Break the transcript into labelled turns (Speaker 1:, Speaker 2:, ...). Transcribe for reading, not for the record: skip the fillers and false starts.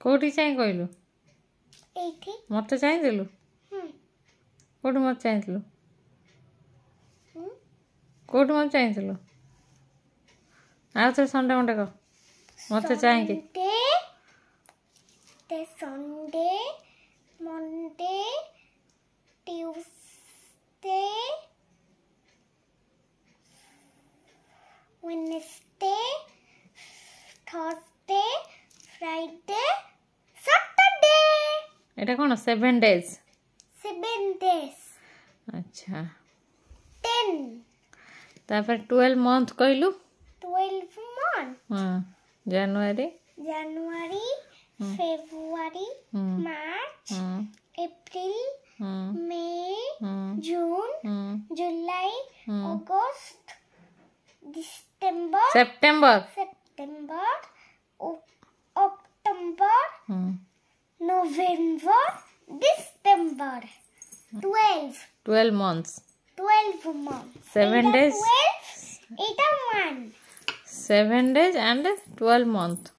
Speaker 1: कोठी चाहि कहलु
Speaker 2: एठी
Speaker 1: मते चाहिलु कोठी मते चाहिलु कोठी मते चाहिलु आउ तो संडे मंडे को मते चाहिके
Speaker 2: ते Sunday Monday Tuesday Wednesday, Thursday, Friday, Saturday.
Speaker 1: एटा कोन 7 days
Speaker 2: 7 days.
Speaker 1: अच्छा
Speaker 2: 10.
Speaker 1: तापर 12 month कहलु
Speaker 2: 12 month.
Speaker 1: हां January,
Speaker 2: February, March, April, May, June, July, August, September, October, November, December. 12
Speaker 1: months
Speaker 2: 7
Speaker 1: days
Speaker 2: 12 8 1
Speaker 1: 7 days and 12 month